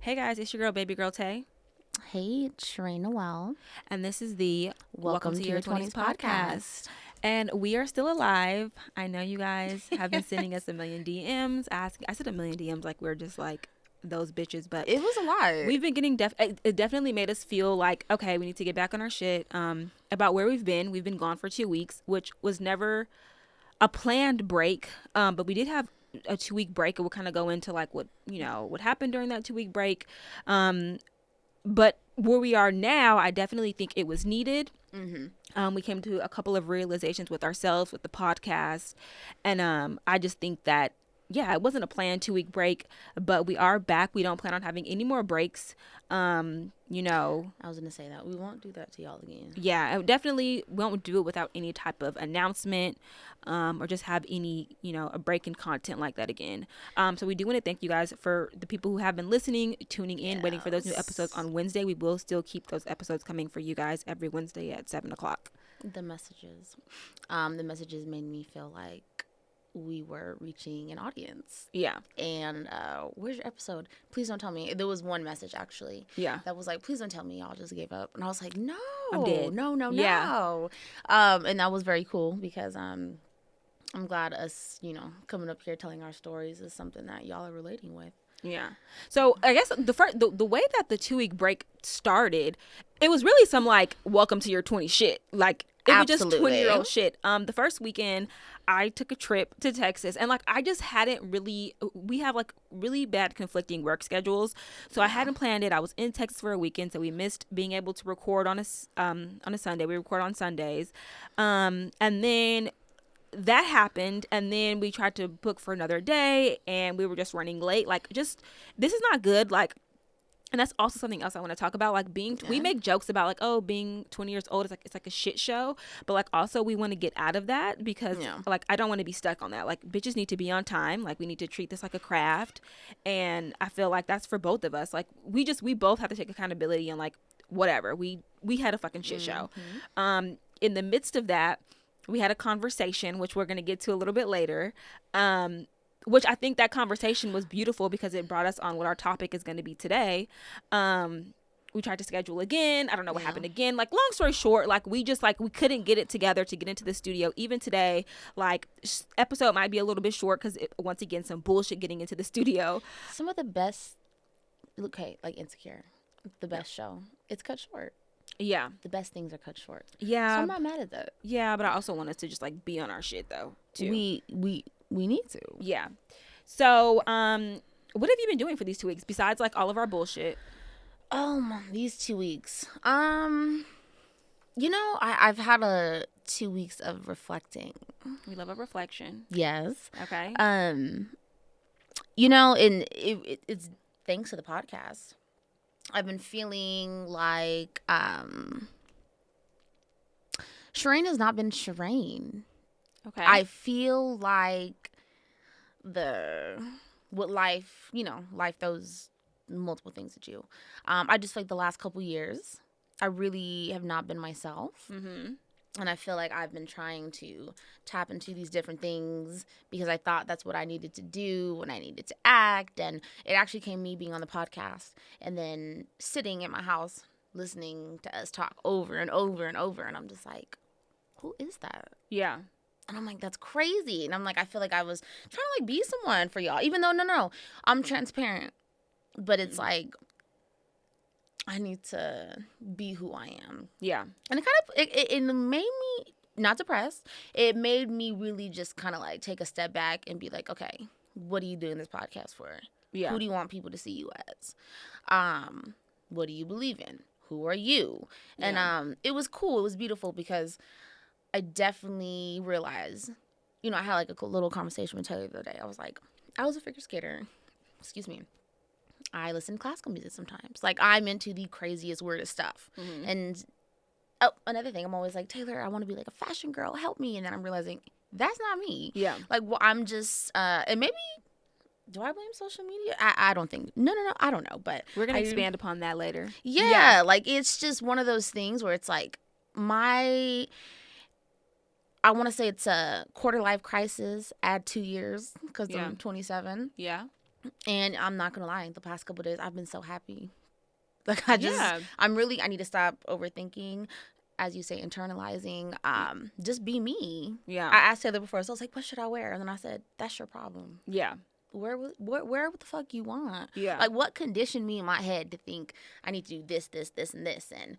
Hey guys, it's your girl, baby girl Tay. Hey, Sheree Noel. And this is the Welcome to Your 20s podcast. And we are still alive. I know you guys have been sending us a million DMs asking. I said a million DMs like we're just like those bitches, but It was a lot. we've been getting it definitely made us feel like, okay, we need to get back on our shit about where we've been. We've been gone for 2 weeks, which was never a planned break, but we did have a 2-week break, and we'll kind of go into like what happened during that 2-week break. But where we are now, I definitely think it was needed. We came to a couple of realizations with ourselves, with the podcast. And I just think that, yeah, it wasn't a planned 2-week break, but we are back. We don't plan on having any more breaks. I was going to say that. We won't do that to y'all again. Yeah, I definitely won't do it without any type of announcement or just have any, a break in content like that again. So we do want to thank you guys for the people who have been listening, tuning in, waiting for those new episodes on Wednesday. We will still keep those episodes coming for you guys every Wednesday at 7 o'clock. The messages made me feel like we were reaching an audience. Yeah. And where's your episode? Please don't tell me. There was one message actually. Yeah. That was like, please don't tell me y'all just gave up. And I was like, no, I'm dead. No. Yeah. And that was very cool because I'm glad us, coming up here telling our stories is something that y'all are relating with. Yeah. So I guess the way that the 2-week break started, it was really some like welcome to your 20 shit. Like it was just 20-year-old shit. The first weekend I took a trip to Texas, and like I just hadn't really, we have like really bad conflicting work schedules, so I hadn't planned it. I was in Texas for a weekend, so we missed being able to record on a Sunday. We record on Sundays, and then that happened, and then we tried to book for another day, and we were just running late. Like, just this is not good. Like, and that's also something else I want to talk about. Like we make jokes about like, oh, being 20 years old is like, it's like a shit show. But like also we want to get out of that because like, I don't want to be stuck on that. Like bitches need to be on time. Like we need to treat this like a craft. And I feel like that's for both of us. Like we both have to take accountability and like, whatever. We had a fucking shit show. In the midst of that, we had a conversation, which we're going to get to a little bit later. Which I think that conversation was beautiful because it brought us on what our topic is going to be today. We tried to schedule again. I don't know what happened again. Like, long story short, like, we couldn't get it together to get into the studio. Even today, like, episode might be a little bit short because, once again, some bullshit getting into the studio. Some of the best, okay, like Insecure, the best show. It's cut short. Yeah. The best things are cut short. Yeah. So I'm not mad at that. Yeah, but I also want us to just, like, be on our shit, though, too. We need to. Yeah. So, what have you been doing for these 2 weeks besides like all of our bullshit? These 2 weeks. I've had 2 weeks of reflecting. We love a reflection. Yes. Okay. And it's thanks to the podcast. I've been feeling like Shireen has not been Shireen. Okay. I feel like life throws multiple things at you. I just feel like the last couple years, I really have not been myself. And I feel like I've been trying to tap into these different things because I thought that's what I needed to do when I needed to act. And it actually came me being on the podcast and then sitting in my house listening to us talk over and over and over. And I'm just like, who is that? Yeah. And I'm like, that's crazy. And I'm like, I feel like I was trying to like be someone for y'all, even though no, I'm transparent. But it's like, I need to be who I am. Yeah. And it made me not depressed. It made me really just kind of like take a step back and be like, okay, what are you doing this podcast for? Yeah. Who do you want people to see you as? What do you believe in? Who are you? And it was cool. It was beautiful because I definitely realized, I had like a little conversation with Taylor the other day. I was like, I was a figure skater. Excuse me. I listen to classical music sometimes. Like, I'm into the craziest, weirdest stuff. And another thing, I'm always like, Taylor, I want to be like a fashion girl. Help me. And then I'm realizing that's not me. Yeah. Like, well, I'm just, and maybe, do I blame social media? I don't think, no, I don't know. But we're going to expand upon that later. Yeah. Like, it's just one of those things where it's like, I want to say it's a quarter life crisis, add 2 years because I'm 27. Yeah. And I'm not gonna lie, the past couple of days I've been so happy. Like I need to stop overthinking, as you say, internalizing. Just be me. Yeah. I asked Taylor before, so I was like, what should I wear? And then I said, that's your problem. Yeah. Wear what the fuck you want. Yeah. Like, what conditioned me in my head to think I need to do this, this, this, and this, and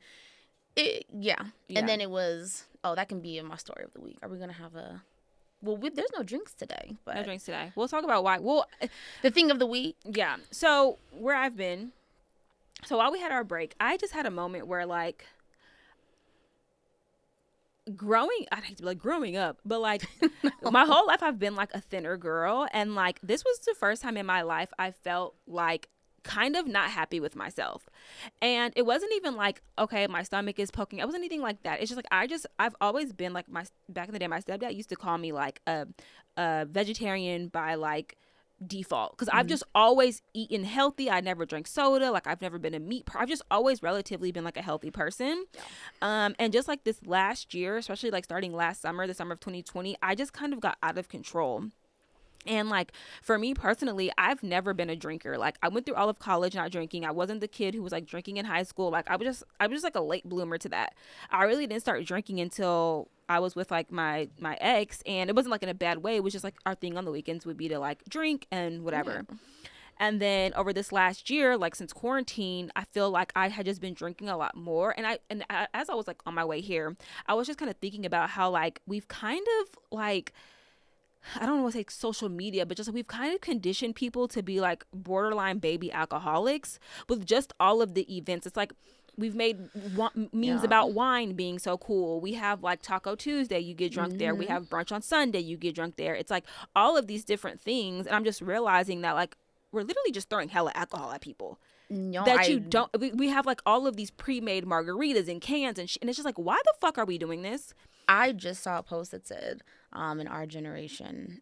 yeah. And then it was, that can be in my story of the week. Are we gonna have a? Well, there's no drinks today. But no drinks today. We'll talk about why. Well, the thing of the week. Yeah. So where I've been. So while we had our break, I just had a moment where like. I hate to be like growing up, but like my whole life I've been like a thinner girl, and like this was the first time in my life I felt like kind of not happy with myself. And it wasn't even like, okay, my stomach is poking. It wasn't anything like that. It's just like I've always been like, back in the day my stepdad used to call me like a vegetarian by like default, because I've just always eaten healthy. I never drank soda. Like I've never been a meat I've just always relatively been like a healthy person. And just like this last year, especially like starting last summer, the summer of 2020, I just kind of got out of control. And like for me personally, I've never been a drinker. Like I went through all of college not drinking. I wasn't the kid who was like drinking in high school. Like I was just like a late bloomer to that. I really didn't start drinking until I was with like my ex, and it wasn't like in a bad way. It was just like our thing on the weekends would be to like drink and whatever. Yeah. And then over this last year, like since quarantine, I feel like I had just been drinking a lot more. And as I was like on my way here, I was just kind of thinking about how like we've kind of like, I don't want to say social media, but just we've kind of conditioned people to be like borderline baby alcoholics with just all of the events. It's like we've made memes about wine being so cool. We have like Taco Tuesday, you get drunk there. We have brunch on Sunday, you get drunk there. It's like all of these different things. And I'm just realizing that like we're literally just throwing hella alcohol at people. We have like all of these pre-made margaritas and cans and it's just like, why the fuck are we doing this? I just saw a post that said, in our generation,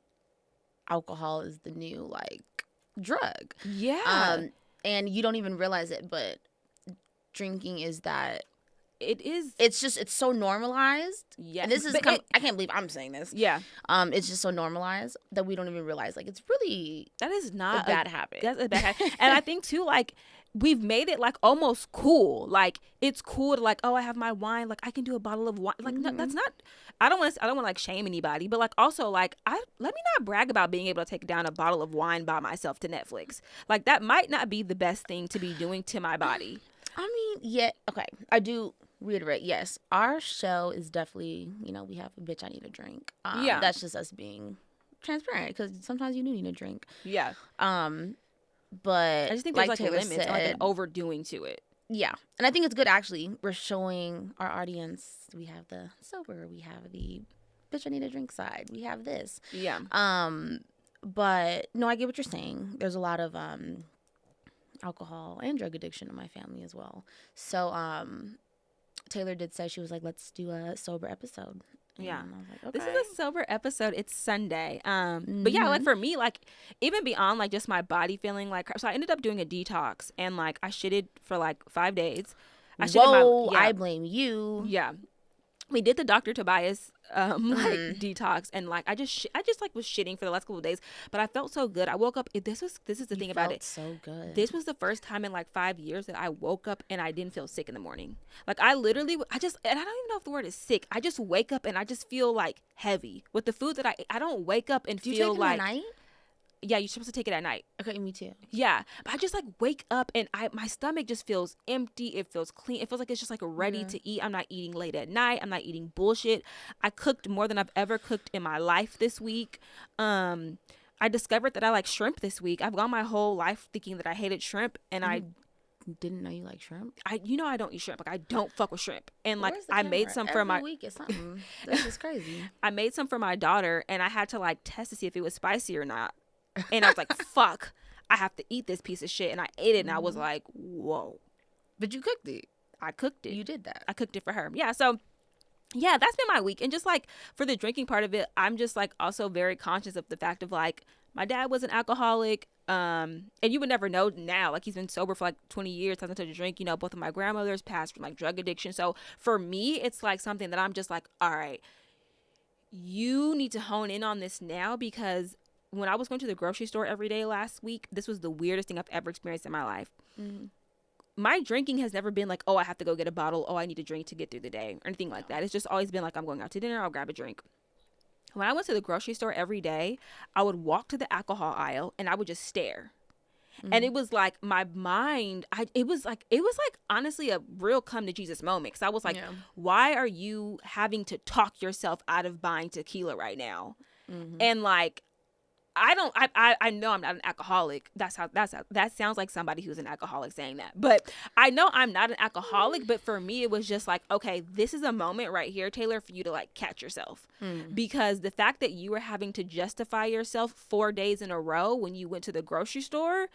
alcohol is the new like drug. Yeah. And you don't even realize it, but drinking is that. It is. It's so normalized. Yeah. And this is, I can't believe I'm saying this. Yeah. It's just so normalized that we don't even realize like it's really. That is not a bad habit. That's a bad habit. And I think too, like, we've made it like almost cool. Like it's cool to like, oh, I have my wine. Like I can do a bottle of wine. Like no, that's not. I don't want to like shame anybody, but like also like let me not brag about being able to take down a bottle of wine by myself to Netflix. Like that might not be the best thing to be doing to my body. I mean, yeah, okay. I do reiterate, yes, our show is definitely, we have a bitch I need a drink. Yeah, that's just us being transparent because sometimes you do need a drink. Yeah. But I just think there's like a limit, like an overdoing to it. Yeah, and I think it's good actually. We're showing our audience we have the sober, we have the bitch I need a drink side, we have this. Yeah. But no, I get what you're saying. There's a lot of alcohol and drug addiction in my family as well. So Taylor did say, she was like, let's do a sober episode. Yeah. And I was like, okay. This is a sober episode. It's Sunday. But yeah, like for me, like even beyond like just my body feeling like crap. So I ended up doing a detox and like I shitted for like 5 days. I blame you. Yeah. We did the Dr. Tobias like detox, and like I just like was shitting for the last couple of days, but I felt so good. I woke up. This is the thing about it. So good. This was the first time in like 5 years that I woke up and I didn't feel sick in the morning. Like I literally, and I don't even know if the word is sick. I just wake up and I just feel like heavy with the food that I don't wake up and feel you take like. It at night? Yeah, you're supposed to take it at night. Okay, me too. Yeah, but I just like wake up and my stomach just feels empty. It feels clean. It feels like it's just like ready to eat. I'm not eating late at night. I'm not eating bullshit. I cooked more than I've ever cooked in my life this week. I discovered that I like shrimp this week. I've gone my whole life thinking that I hated shrimp, and I didn't know you like shrimp. I don't eat shrimp. Like I don't fuck with shrimp. And like I made some for my week is something. That's just crazy. I made some for my daughter, and I had to like test to see if it was spicy or not. And I was like, fuck, I have to eat this piece of shit. And I ate it, and I was like, whoa. But you cooked it. I cooked it. You did that. I cooked it for her. Yeah, so, yeah, that's been my week. And just, like, for the drinking part of it, I'm just, like, also very conscious of the fact of, like, my dad was an alcoholic. And you would never know now. Like, he's been sober for, like, 20 years, hasn't touched a drink. You know, both of my grandmothers passed from, like, drug addiction. So, for me, it's, like, something that I'm just like, all right, you need to hone in on this now because when I was going to the grocery store every day last week, this was the weirdest thing I've ever experienced in my life. Mm-hmm. My drinking has never been like, oh, I have to go get a bottle. Oh, I need a drink to get through the day or anything like that. It's just always been like, I'm going out to dinner. I'll grab a drink. When I went to the grocery store every day, I would walk to the alcohol aisle and I would just stare. Mm-hmm. And it was like my mind, it was like honestly a real come to Jesus moment. Cause I was like, why are you having to talk yourself out of buying tequila right now? Mm-hmm. And like, I know I'm not an alcoholic. That sounds like somebody who's an alcoholic saying that. But I know I'm not an alcoholic. But for me, it was just like, okay, this is a moment right here, Taylor, for you to like catch yourself. Because the fact that you were having to justify yourself 4 days in a row when you went to the grocery store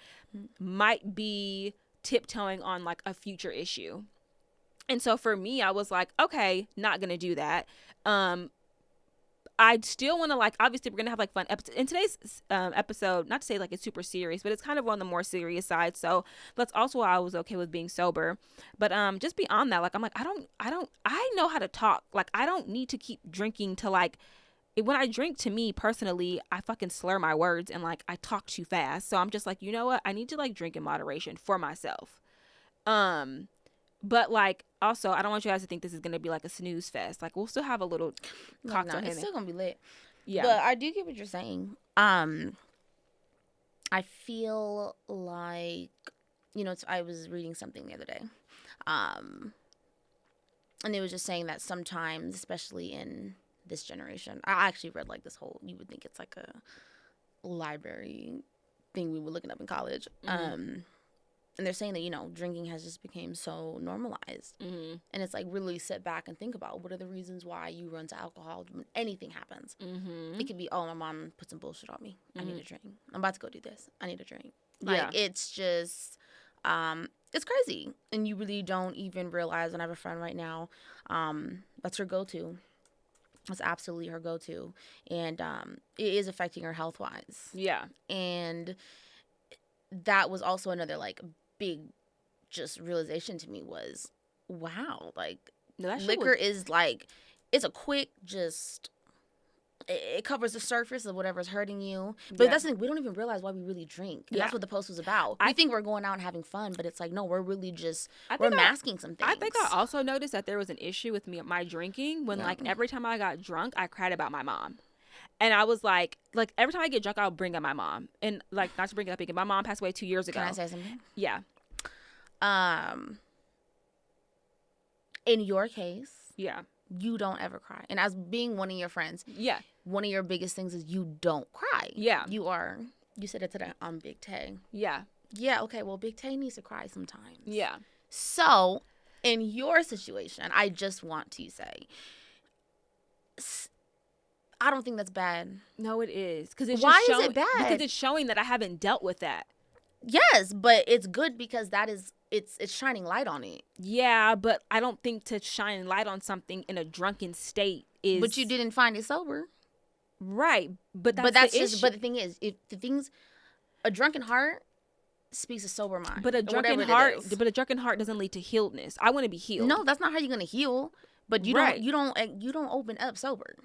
might be tiptoeing on like a future issue. And so for me, I was like, okay, not going to do that. I still want to like, obviously we're going to have like fun episodes. In today's episode, not to say like it's super serious, but it's kind of on the more serious side. So that's also why I was okay with being sober. But just beyond that, like, I'm like, I know how to talk. Like, I don't need to keep drinking to like, when I drink, to me personally, I fucking slur my words and like I talk too fast. So I'm just like, you know what? I need to like drink in moderation for myself. But like, also, I don't want you guys to think this is gonna be like a snooze fest. Like, we'll still have a little cocktail. It's still gonna be lit. Yeah, but I do get what you're saying. I feel like, you know, I was reading something the other day, and it was just saying that sometimes, especially in this generation, I actually read like this whole. You would think it's like a library thing we were looking up in college. And they're saying that, you know, drinking has just become so normalized. Mm-hmm. And it's like really sit back and think about what are the reasons why you run to alcohol when anything happens. Mm-hmm. It could be, oh, my mom put some bullshit on me. I need a drink. I'm about to go do this. I need a drink. Like, it's just, it's crazy. And you really don't even realize, and I have a friend right now, that's her go-to. That's absolutely her go-to. And it is affecting her health-wise. Yeah. And that was also another, like, big just realization to me was, wow, like, liquor is like, it's a quick just, it covers the surface of whatever's hurting you. But that's the thing, we don't even realize why we really drink. And that's what the post was about. I think we're going out and having fun, but it's like, no, we're really just, we're masking some things. I think I also noticed that there was an issue with my drinking when like every time I got drunk, I cried about my mom. And I was like every time I get drunk, I'll bring up my mom. And like, not to bring it up again, my mom passed away 2 years ago. Can I say something? Yeah. In your case, yeah, you don't ever cry. And as being one of your friends, yeah, one of your biggest things is you don't cry. Yeah. You said it today on Big Tay. Yeah. Yeah, okay, well, Big Tay needs to cry sometimes. Yeah. So, in your situation, I just want to say, I don't think that's bad. No, it is. Why is it bad? Because it's showing that I haven't dealt with that. Yes, but it's good because that is, it's shining light on it. Yeah, but I don't think to shine light on something in a drunken state is. But you didn't find it sober. Right, but that's the issue. But the thing is, a drunken heart speaks a sober mind. But a drunken heart doesn't lead to healedness. I want to be healed. No, that's not how you're gonna heal. But you don't open up sober.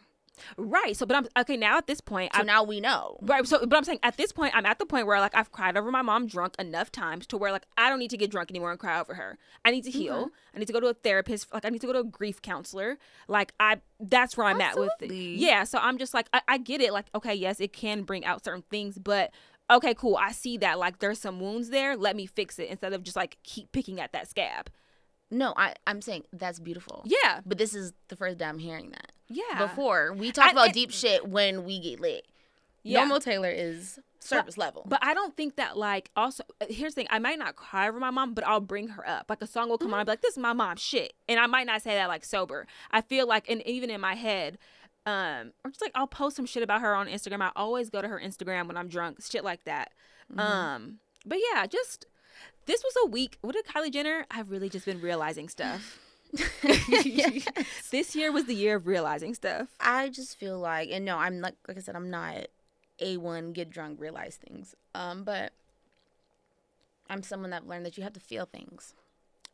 Right. So, but I'm okay now at this point. Now we know. Right. So, but I'm saying at this point, I'm at the point where like I've cried over my mom drunk enough times to where like I don't need to get drunk anymore and cry over her. I need to heal. Mm-hmm. I need to go to a therapist. Like I need to go to a grief counselor. Like that's where I'm at with it. Yeah. So I'm just like, I get it. Like, okay, yes, it can bring out certain things, but okay, cool. I see that like there's some wounds there. Let me fix it instead of just like keep picking at that scab. No, I'm saying that's beautiful. Yeah. But this is the first time I'm hearing that. Yeah. Before, we talk about deep shit when we get lit. Yeah. Normal Taylor is surface level. But I don't think that, like, also, here's the thing. I might not cry over my mom, but I'll bring her up. Like, a song will come on and be like, this is my mom's shit. And I might not say that, like, sober. I feel like, and even in my head, or just, like, I'll post some shit about her on Instagram. I always go to her Instagram when I'm drunk. Shit like that. Mm-hmm. But, yeah, just... This was a week. What did Kylie Jenner? I've really just been realizing stuff. Yes. This year was the year of realizing stuff. I just feel like, and no, I'm like I said, I'm not A1 get drunk, realize things. But I'm someone that learned that you have to feel things.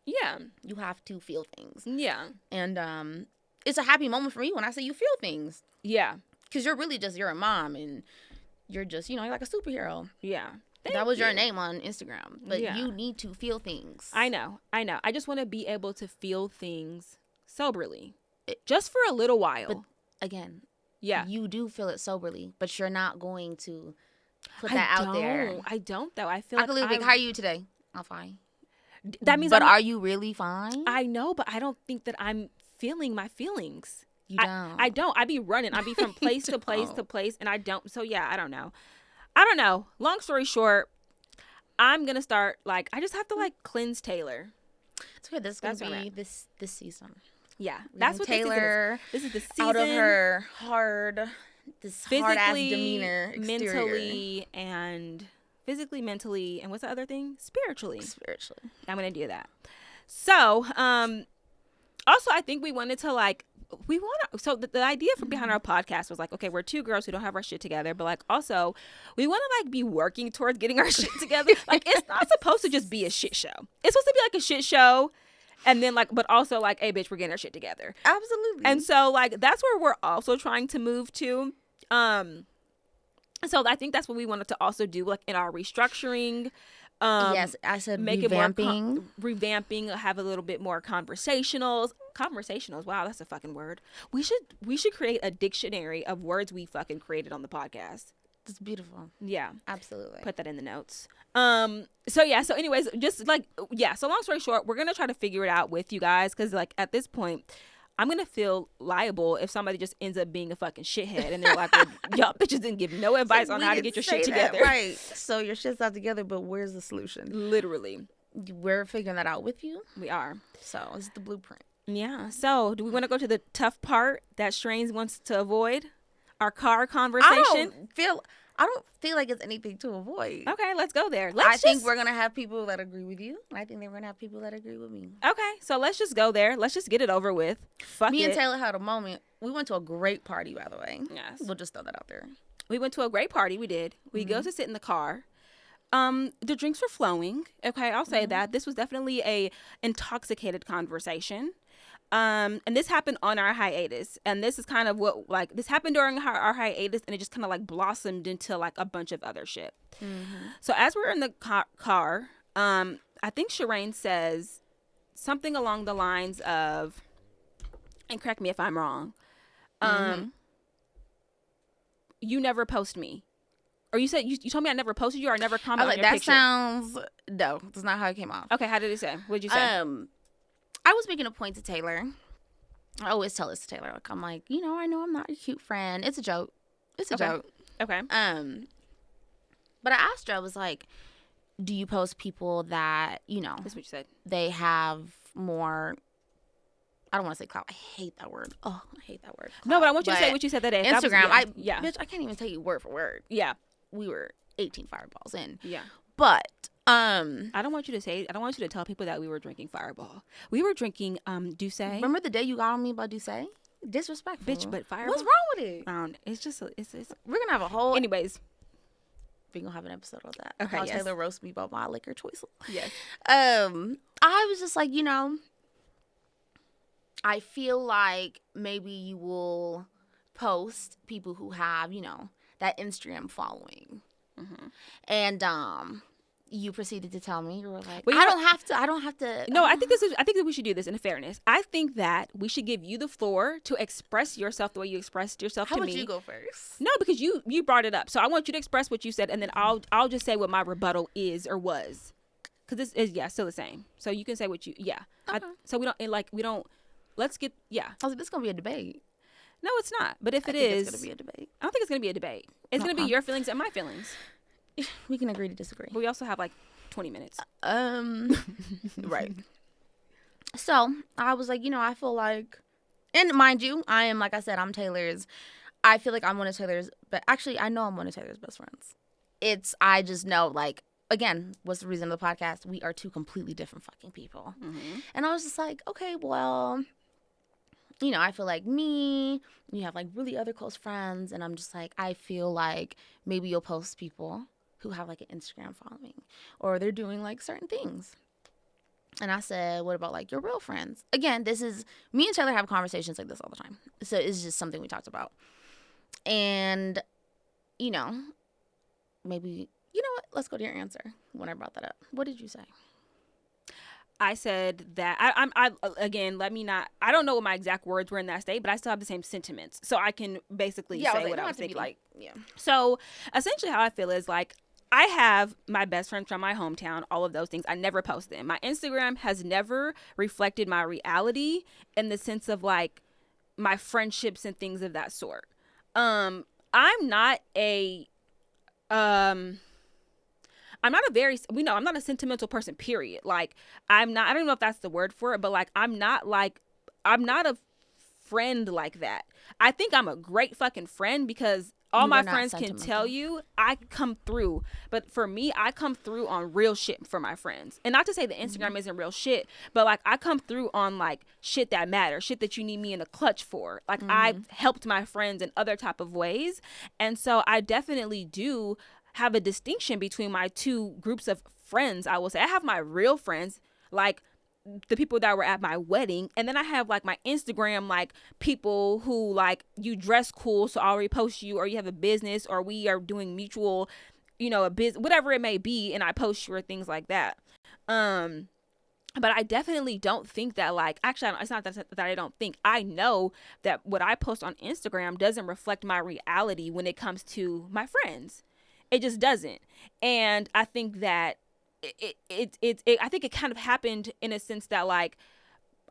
Yeah. You have to feel things. Yeah. And it's a happy moment for me when I say you feel things. Yeah. Because you're a mom and you're just, you're like a superhero. Yeah. That was your name on Instagram. But you need to feel things. I know. I just want to be able to feel things soberly. Just for a little while. But again, you do feel it soberly, but you're not going to put that out there. I don't, though. I feel like how are you today? I'm fine. That means But are you really fine? I know, but I don't think that I'm feeling my feelings. You don't. I don't. I be running. I be from place to place to place, and I don't. So, yeah, I don't know. Long story short, I'm going to start, like, I just have to, like, cleanse Taylor. It's okay. This is going to be this season. Yeah. That's what Taylor, this is the season. Out of her hard-ass demeanor exterior. Physically, mentally, and what's the other thing? Spiritually. I'm going to do that. So, also, I think we wanted to, like, so the idea for behind our podcast was like, okay, we're two girls who don't have our shit together, but like also we want to like be working towards getting our shit together. Like it's not supposed to just be a shit show. It's supposed to be like a shit show, and then like, but also like, hey bitch, we're getting our shit together. Absolutely. And so like that's where we're also trying to move to. So I think that's what we wanted to also do, like in our restructuring. Yes, I said make revamping. It more revamping, have a little bit more conversationals. Wow, that's a fucking word. We should create a dictionary of words we fucking created on the podcast. It's beautiful. Yeah, absolutely. Put that in the notes. So anyways, just like so long story short, we're gonna try to figure it out with you guys, because like at this point I'm gonna feel liable if somebody just ends up being a fucking shithead and they're like, well, y'all bitches didn't give no advice on how to get your shit together. Right. So your shit's not together, but where's the solution? Literally. We're figuring that out with you. We are. So it's the blueprint. Yeah. So do we want to go to the tough part that Strains wants to avoid? Our car conversation? I don't feel like it's anything to avoid. Okay, let's go there. I think we're going to have people that agree with you. And I think they're going to have people that agree with me. Okay, so let's just go there. Let's just get it over with. Fuck Me and Taylor had a moment. We went to a great party, by the way. Yes. We'll just throw that out there. We went to a great party. We did. We go to sit in the car. The drinks were flowing. Okay, I'll say that. This was definitely a intoxicated conversation. And this happened on our hiatus, and this is kind of what, like, this happened during our hiatus, and it just kind of like blossomed into like a bunch of other shit. So as we're in the car, I think Shireen says something along the lines of, and correct me if I'm wrong, you never post me. Or you said, you told me I never posted you, or I never commented on your picture. No, that's not how it came off. Okay, how did it say? What did you say? I was making a point to Taylor. I always tell this to Taylor. Like, I'm like, I know I'm not your cute friend. It's a joke. It's a joke. Okay. But I asked her, I was like, do you post people that, That's what you said. They have more, I don't want to say clout. I hate that word. Oh, I hate that word. Clout. No, but I want you to say what you said that day. Instagram. Bitch, I can't even tell you word for word. Yeah. We were 18 fireballs in. Yeah. But I don't want you to tell people that we were drinking Fireball. We were drinking Douce. Remember the day you got on me about Douce? Disrespectful. Bitch, but Fireball. What's wrong with it? It's just it's we're gonna have a whole. Anyways, we're gonna have an episode on that. Okay. How Taylor roast me about my liquor choices. Yes. I was just like, I feel like maybe you will post people who have, that Instagram following, and you proceeded to tell me, you were like, I don't have to. No, I think that we should do this in fairness. I think that we should give you the floor to express yourself the way you expressed yourself to me. How about you go first? No, because you brought it up. So I want you to express what you said, and then I'll just say what my rebuttal is or was. Because this is, still the same. So you can say what you, Okay. So we don't, let's get, I was like, this is going to be a debate. No, it's not. But if it is. It's going to be a debate. I don't think it's going to be a debate. It's going to be your feelings and my feelings. We can agree to disagree. But we also have like 20 minutes. Right. So I was like, I feel like, and mind you, I am, like I said, I'm Taylor's. I feel like I'm one of Taylor's, but actually I know I'm one of Taylor's best friends. I just know, like, again, what's the reason of the podcast? We are two completely different fucking people. And I was just like, okay, well, I feel like you have like really other close friends, and I'm just like, I feel like maybe you'll post people who have like an Instagram following, or they're doing like certain things. And I said, what about like your real friends? Again, this is, me and Taylor have conversations like this all the time. So it's just something we talked about. And, maybe, you know what? Let's go to your answer when I brought that up. What did you say? I said that I again, let me not, I don't know what my exact words were in that state, but I still have the same sentiments. So I can basically say what I was thinking. Like, yeah. So essentially how I feel is like, I have my best friends from my hometown, all of those things. I never post them. My Instagram has never reflected my reality in the sense of like my friendships and things of that sort. I'm not a I'm not a very, I'm not a sentimental person, period. Like, I don't know if that's the word for it, but like, I'm not a friend like that. I think I'm a great fucking friend because all my friends can tell you I come through. But for me, I come through on real shit for my friends. And not to say that Instagram isn't real shit, but like, I come through on like shit that matters, shit that you need me in a clutch for. Like, I've helped my friends in other type of ways. And so I definitely do have a distinction between my two groups of friends. I will say I have my real friends, like the people that were at my wedding, and then I have like my Instagram, like people who like, you dress cool, so I'll repost you, or you have a business, or we are doing mutual, a business, whatever it may be, and I post you or things like that. But I definitely don't think that like, actually, it's not that I don't think, I know that what I post on Instagram doesn't reflect my reality when it comes to my friends. It just doesn't. And I think that I think it kind of happened in a sense that like,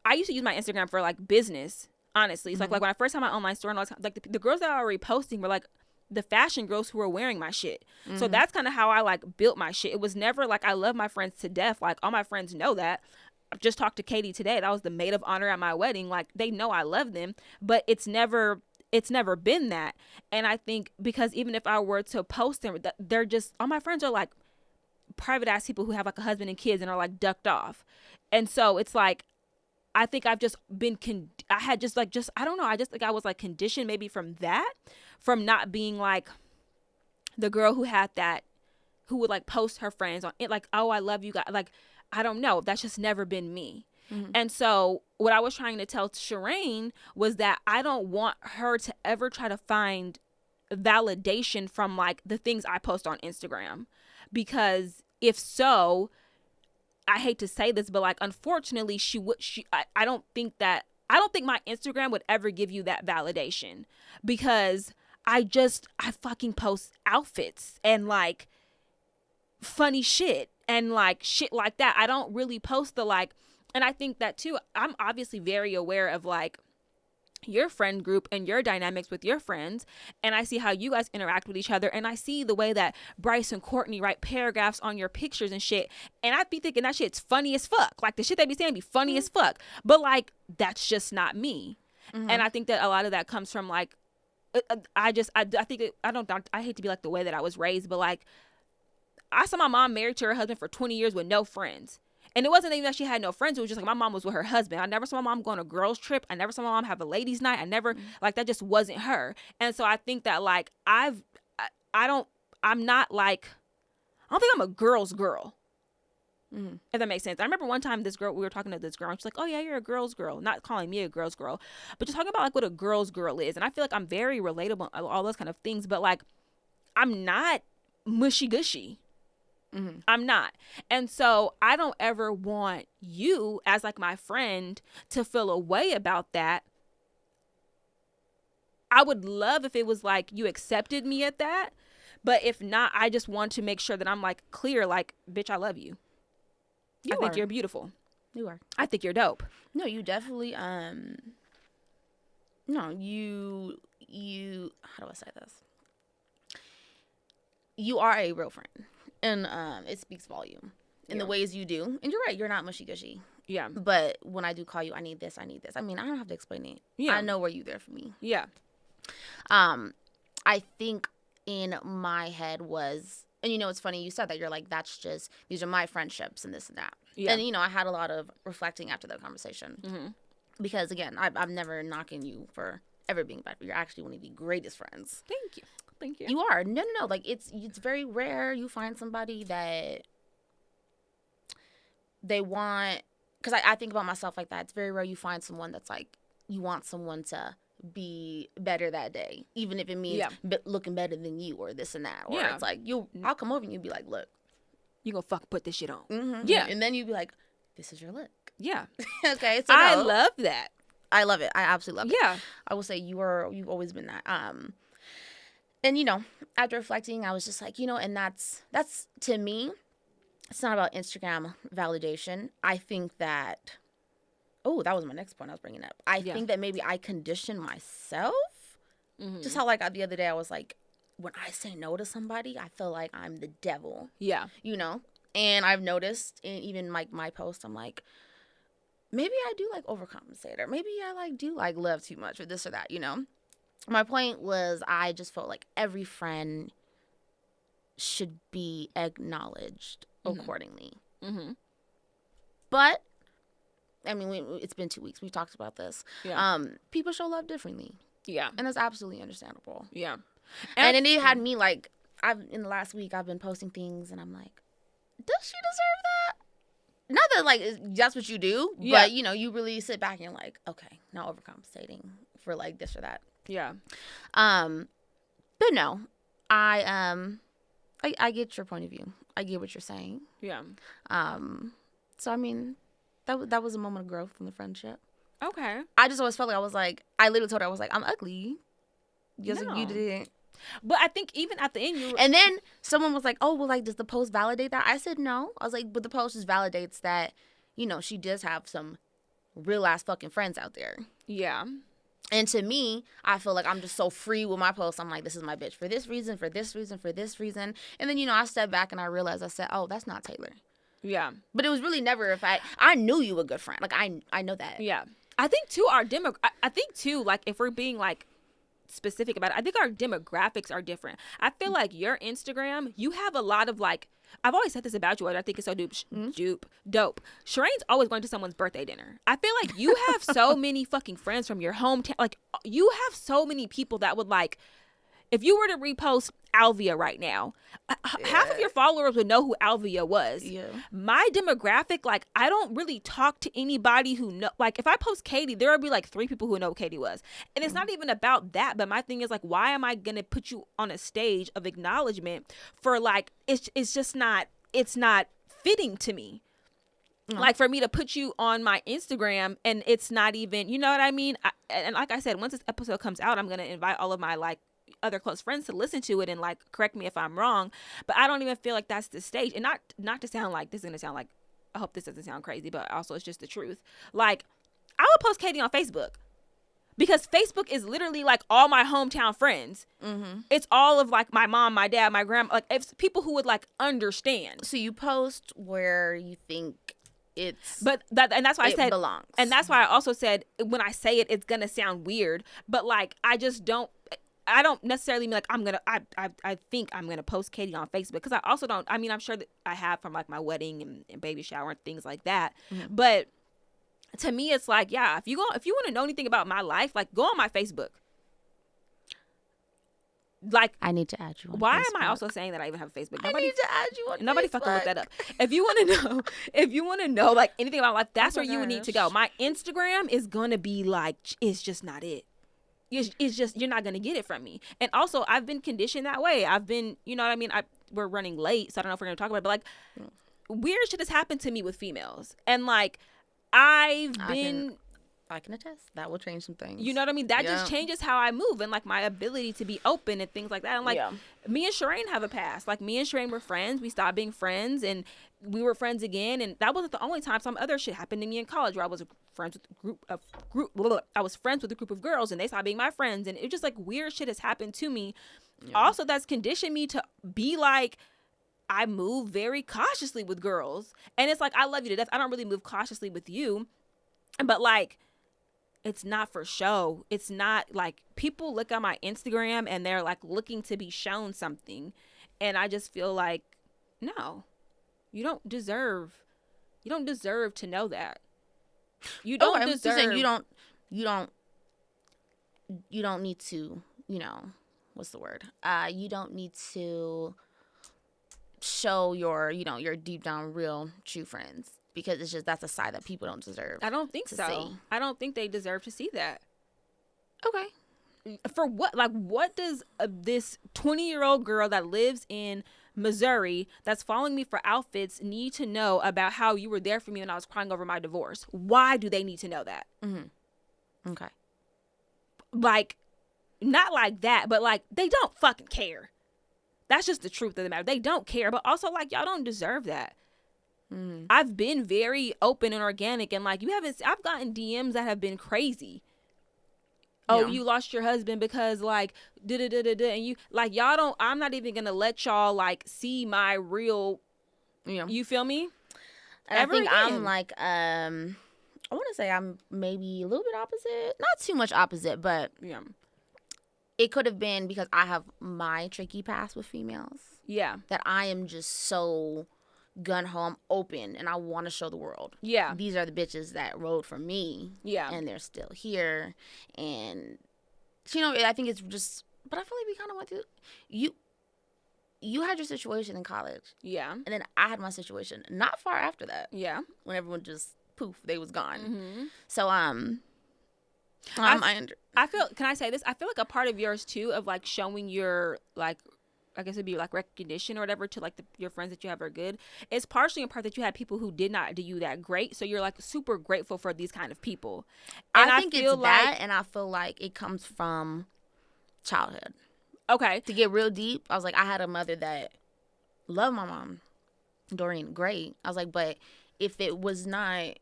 I used to use my Instagram for like business, honestly. It's like when I first had my online store and all, like the girls that I were reposting were like the fashion girls who were wearing my shit. So that's kind of how I like built my shit. It was never like, I love my friends to death. Like, all my friends know that. I just talked to Katie today. That was the maid of honor at my wedding. Like, they know I love them, but it's never been that. And I think because even if I were to post them, they're just, all my friends are like private ass people who have like a husband and kids and are like ducked off. And so it's like, I think I've just been, I don't know. I just think I was like conditioned maybe from not being like the girl who would like post her friends on it. Like, oh, I love you guys. Like, I don't know. That's just never been me. And so what I was trying to tell Shireen was that I don't want her to ever try to find validation from like the things I post on Instagram, because if so, I hate to say this, but like, unfortunately, I don't think my Instagram would ever give you that validation, because I fucking post outfits and like funny shit and like shit like that. I don't really post the like. And I think that too, I'm obviously very aware of like your friend group and your dynamics with your friends, and I see how you guys interact with each other, and I see the way that Bryce and Courtney write paragraphs on your pictures and shit, and I be thinking that shit's funny as fuck. Like, the shit they be saying be funny as fuck, but like, that's just not me. And I think that a lot of that comes from like, I think I hate to be like the way that I was raised, but like, I saw my mom married to her husband for 20 years with no friends. And it wasn't even that she had no friends. It was just like my mom was with her husband. I never saw my mom go on a girls trip. I never saw my mom have a ladies night. I never, like, that just wasn't her. And so I think that like, I don't think I'm a girl's girl. If that makes sense. I remember one time we were talking to this girl, and she's like, oh yeah, you're a girl's girl. Not calling me a girl's girl, but just talking about like what a girl's girl is. And I feel like I'm very relatable, all those kind of things, but like, I'm not mushy gushy. I'm not. And so I don't ever want you as like my friend to feel a way about that. I would love if it was like you accepted me at that, but if not, I just want to make sure that I'm like clear, like, bitch, I love you. I think you're beautiful. You are. I think you're dope. No, you definitely no, you how do I say this? You are a real friend. And it speaks volume in the ways you do. And you're right, you're not mushy-gushy. Yeah. But when I do call you, I need this. I mean, I don't have to explain it. Yeah. I know where you there for me. Yeah. I think in my head was, and it's funny, you said that, you're like, these are my friendships and this and that. Yeah. And, I had a lot of reflecting after that conversation. Because, again, I'm never knocking you for ever being bad. You're actually one of the greatest friends. Thank you. Thank you. You are. No. Like, it's very rare you find somebody that they want, because I think about myself like that. It's very rare you find someone that's like, you want someone to be better that day, even if it means looking better than you or this and that. Or it's like, I'll come over and you'll be like, look, you gonna put this shit on. Mm-hmm. Yeah. And then you'd be like, this is your look. Yeah. Okay. So I love that. I love it. I absolutely love it. Yeah. I will say you've always been that. And, you know, after reflecting, I was just like, you know, and that's to me, it's not about Instagram validation. I think that, that was my next point I was bringing up. I think that maybe I condition myself. Mm-hmm. Just how, like, the other day I was like, when I say no to somebody, I feel like I'm the devil. Yeah. You know? And I've noticed in even, like, my post, I'm like, maybe I do, like, overcompensate. Or maybe I, like, do, like, love too much or this or that, you know? My point was I just felt like every friend should be acknowledged accordingly. Mm-hmm. But, I mean, it's been 2 weeks. We've talked about this. Yeah. People show love differently. Yeah. And that's absolutely understandable. Yeah. And then it had me, like, in the last week, I've been posting things, and I'm like, does she deserve that? Not that, like, that's what you do, but, you know, you really sit back and you're like, okay, not overcompensating for, like, this or that. Yeah. But no, I get your point of view. I get what you're saying. Yeah. So I mean, that was a moment of growth in the friendship. Okay. I just always felt like I literally told her, I was like, I'm ugly. Yes, you didn't. But I think even at the end, and then someone was like, oh, well, like, does the post validate that? I said no. I was like, but the post just validates that, you know, she does have some real ass fucking friends out there. Yeah. And to me, I feel like I'm just so free with my posts. I'm like, this is my bitch for this reason, for this reason, for this reason. And then, you know, I stepped back and I realized, I said, oh, that's not Taylor. Yeah. But it was really never I knew you a good friend. Like, I know that. Yeah. I think, too, I think, too, like, if we're being, like, specific about it, I think our demographics are different. I feel like your Instagram, you have a lot of, like, I've always said this about you, and I think it's so dope. Shireen's always going to someone's birthday dinner. I feel like you have so many fucking friends from your hometown. Like, you have so many people that would, like, if you were to repost Alvia right now, half of your followers would know who Alvia was. Yeah. My demographic, like, I don't really talk to anybody who know. Like, if I post Katie, there will be like 3 people who know who Katie was. And it's not even about that. But my thing is, like, why am I going to put you on a stage of acknowledgement for, like, it's just not, it's not fitting to me. Mm-hmm. Like, for me to put you on my Instagram and it's not even, you know what I mean? And like I said, once this episode comes out, I'm going to invite all of my, like, other close friends to listen to it and, like, correct me if I'm wrong, but I don't even feel like that's the stage. And not to sound like this is gonna sound like, I hope this doesn't sound crazy, but also it's just the truth. Like, I would post Katie on Facebook because Facebook is literally, like, all my hometown friends. Mm-hmm. It's all of, like, my mom, my dad, my grandma, like, it's people who would, like, understand. So you post where you think it's, but that's why I said belongs. And that's why I also said when I say it, it's gonna sound weird, but, like, I don't necessarily mean, like, I think I'm going to post Katie on Facebook, because I also don't, I mean, I'm sure that I have from, like, my wedding and baby shower and things like that. Mm-hmm. But to me, it's like, yeah, if you want to know anything about my life, like, go on my Facebook. Like, I need to add you on why Facebook. Am I also saying that I even have a Facebook? I need to add you on nobody Facebook. Fucking look that up. If you want to know, like, anything about my life, that's where you would need to go. My Instagram is going to be, like, it's just not it. It's just, you're not going to get it from me. And also, I've been conditioned that way. I've been, you know what I mean? We're running late, so I don't know if we're going to talk about it, but, like, weird shit has happened to me with females. And, like, I can attest. That will change some things. You know what I mean? That just changes how I move and, like, my ability to be open and things like that. And, like, me and Shireen have a past. Like, me and Shireen were friends. We stopped being friends, and we were friends again. And that wasn't the only time. Some other shit happened to me in college where I was friends with I was friends with a group of girls, and they stopped being my friends. And it just, like, weird shit has happened to me. Yeah. Also, that's conditioned me to be, like, I move very cautiously with girls. And it's like, I love you to death. I don't really move cautiously with you. But, like, it's not for show. It's not, like, people look at my Instagram and they're, like, looking to be shown something. And I just feel like, no, you don't deserve to know that. You don't deserve. You don't need to, you know, what's the word? You don't need to show your deep down real true friends, because it's just, that's a side that people don't deserve. I don't think so. See. I don't think they deserve to see that. Okay. For what? Like, what does this 20-year-old girl that lives in Missouri that's following me for outfits need to know about how you were there for me when I was crying over my divorce? Why do they need to know that? Mm-hmm. Okay. Like, not like that, but like, they don't fucking care. That's just the truth of the matter. They don't care, but also, like, y'all don't deserve that. Mm-hmm. I've been very open and organic, and like, I've gotten DMs that have been crazy. Oh, you lost your husband because like and you like, y'all don't. I'm not even gonna let y'all like see my real. You feel me? And I think I'm like I want to say I'm maybe a little bit opposite, not too much opposite, but it could have been because I have my tricky past with females. Yeah, that I am just so gun ho. I'm open and I want to show the world. Yeah, these are the bitches that rode for me. Yeah, and they're still here, and I think it's just. But I feel like we kind of went through. You had your situation in college. Yeah, and then I had my situation not far after that. Yeah, when everyone just poof, they was gone. Mm-hmm. So I feel. Can I say this? I feel like a part of yours too, of like showing your like, I guess it'd be like recognition or whatever to like your friends that you have are good. It's partially a part that you had people who did not do you that great, so you're like super grateful for these kind of people. And I think it's like, that, and I feel like it comes from childhood. Okay. To get real deep, I was like, I had a mother that loved my mom, Doreen, great. I was like, but if it was not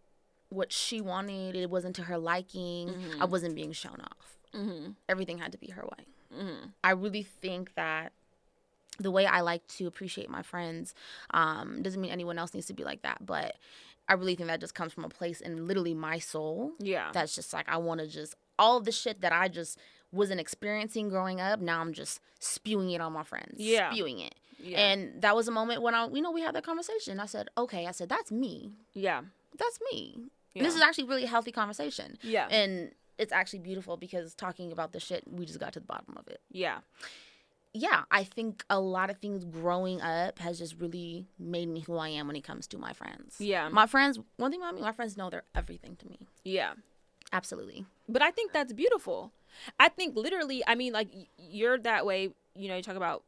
what she wanted, it wasn't to her liking, Mm-hmm. I wasn't being shown off. Mm-hmm. Everything had to be her way. Mm-hmm. I really think that the way I like to appreciate my friends doesn't mean anyone else needs to be like that, but I really think that just comes from a place in literally my soul. Yeah. That's just like, I want to just, all of the shit that I just wasn't experiencing growing up, now I'm just spewing it on my friends. Yeah. Spewing it. Yeah. And that was a moment when we had that conversation. I said, okay, that's me. Yeah. That's me. Yeah. And this is actually really a healthy conversation. Yeah. And it's actually beautiful because talking about the shit, we just got to the bottom of it. Yeah. Yeah, I think a lot of things growing up has just really made me who I am when it comes to my friends. Yeah. My friends, one thing about me, my friends know they're everything to me. Yeah. Absolutely. But I think that's beautiful. I think literally, I mean, like, you're that way, you talk about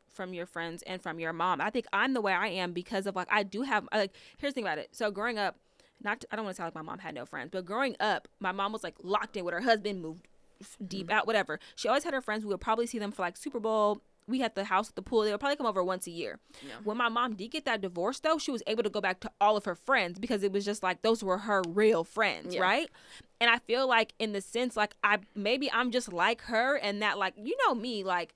from your friends and from your mom. I think I'm the way I am because of, like, I do have, like, here's the thing about it. So growing up, I don't want to sound like my mom had no friends, but growing up, my mom was, like, locked in with her husband, moved deep out, whatever. She always had her friends. We would probably see them for, like, Super Bowl. We had the house with the pool. They would probably come over once a year. Yeah. When my mom did get that divorce, though, she was able to go back to all of her friends because it was just like those were her real friends, right? And I feel like in the sense, like, I'm just like her, and that, like, me, like,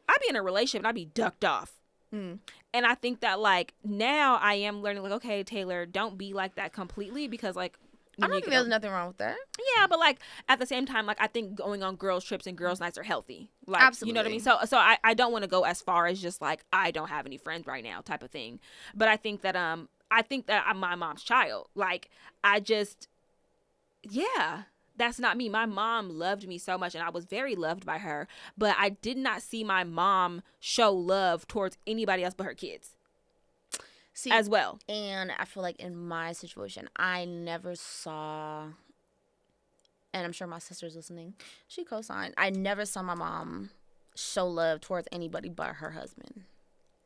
I'd be in a relationship and I'd be ducked off. And I think that, like, now I am learning, like, okay, Taylor, don't be like that completely because, like, I don't think there's nothing wrong with that. Yeah, but, like, at the same time, like, I think going on girls' trips and girls' nights are healthy. Like, absolutely. You know what I mean? So I don't want to go as far as just, like, I don't have any friends right now type of thing. But I think that I'm my mom's child. Like, that's not me. My mom loved me so much, and I was very loved by her. But I did not see my mom show love towards anybody else but her kids. See, as well. And I feel like in my situation, I never saw, and I'm sure my sister's listening, she co-signed, I never saw my mom show love towards anybody but her husband.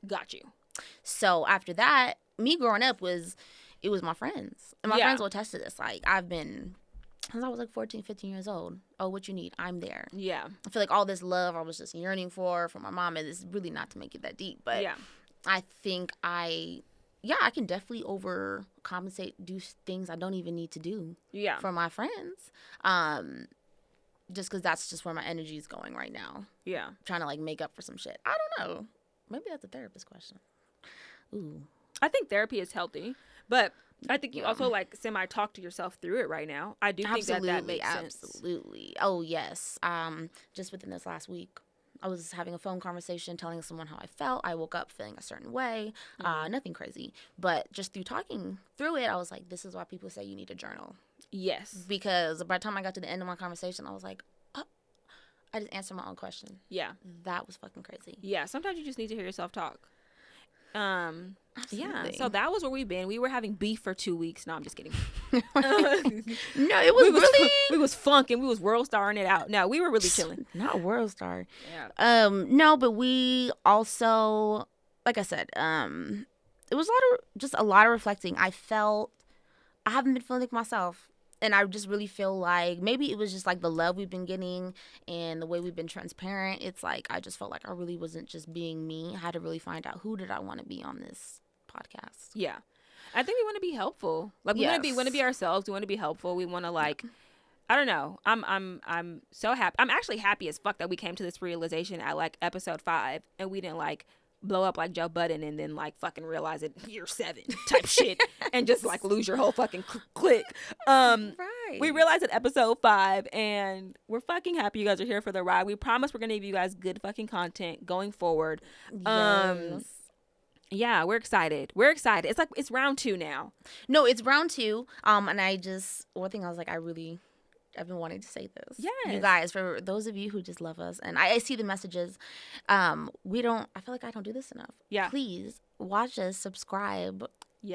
Got you. So after that, me growing up was my friends. And my friends will attest to this. Like, I've been, since I was like 14, 15 years old. Oh, what you need? I'm there. Yeah. I feel like all this love I was just yearning for my mom, and it's really not to make it that deep. But I think I can definitely overcompensate, do things I don't even need to do for my friends. Just because that's just where my energy is going right now. Yeah. Trying to, like, make up for some shit. I don't know. Maybe that's a therapist question. Ooh. I think therapy is healthy, but I think you also, like, semi-talk to yourself through it right now. I do think that makes sense. Absolutely. Oh, yes. Just within this last week, I was having a phone conversation telling someone how I felt. I woke up feeling a certain way. Nothing crazy. But just through talking through it, I was like, this is why people say you need a journal. Yes. Because by the time I got to the end of my conversation, I was like, oh, I just answered my own question. Yeah. That was fucking crazy. Yeah. Sometimes you just need to hear yourself talk. Yeah, so that was where we've been. We were having beef for 2 weeks. No, I'm just kidding. No, it was really we was funking. We was world starring it out. No, we were really chilling. Not world star. Yeah. No, but we also, like I said, it was a lot of reflecting. I haven't been feeling like myself. And I just really feel like maybe it was just like the love we've been getting and the way we've been transparent. It's like I just felt like I really wasn't just being me. I had to really find out who did I want to be on this podcast. Yeah, I think we want to be helpful. Like we want to be ourselves. We want to be helpful. We want to like, I don't know. I'm so happy. I'm actually happy as fuck that we came to this realization at like episode 5 and we didn't like blow up like Joe Budden and then like fucking realize it year 7 type shit and just like lose your whole fucking click. Right. We realized at episode 5 and we're fucking happy you guys are here for the ride. We promise we're gonna give you guys good fucking content going forward. Yes. Yeah, we're excited. It's like it's round 2 now. No, it's round 2. And one thing I was like, I've been wanting to say this. Yes. You guys, for those of you who just love us, and I see the messages, I feel like I don't do this enough. Yeah. Please watch us, subscribe,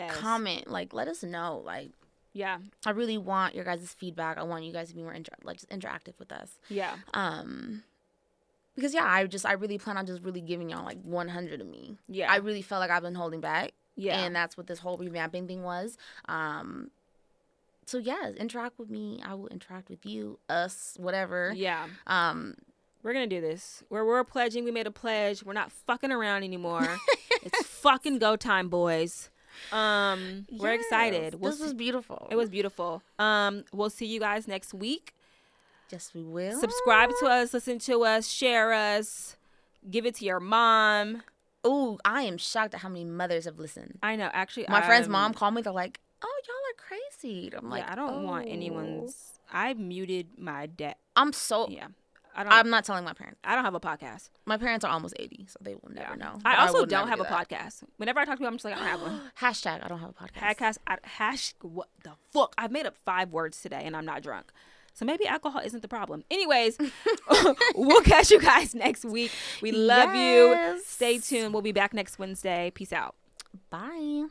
comment, like, let us know. Like, yeah. I really want your guys' feedback. I want you guys to be more just interactive with us. Yeah. Because I really plan on just really giving y'all like 100 of me. Yeah. I really felt like I've been holding back. Yeah. And that's what this whole revamping thing was. So yeah, interact with me. I will interact with you, us, whatever. Yeah. We're gonna do this. We're pledging. We made a pledge. We're not fucking around anymore. It's fucking go time, boys. We're excited. This was beautiful. It was beautiful. We'll see you guys next week. Yes, we will. Subscribe to us, listen to us, share us, give it to your mom. Ooh, I am shocked at how many mothers have listened. I know. Actually, my friend's mom called me. They're like, "Oh, y'all are crazy." I'm like, I don't want anyone's. I muted my dad. I'm not telling my parents. I don't have a podcast. My parents are almost 80, so they will never know. I also don't have a podcast. Whenever I talk to them, I'm just like, I don't have one. Hashtag, I don't have a podcast. What the fuck? I've made up 5 words today, and I'm not drunk. So maybe alcohol isn't the problem. Anyways, we'll catch you guys next week. We love you. Stay tuned. We'll be back next Wednesday. Peace out. Bye.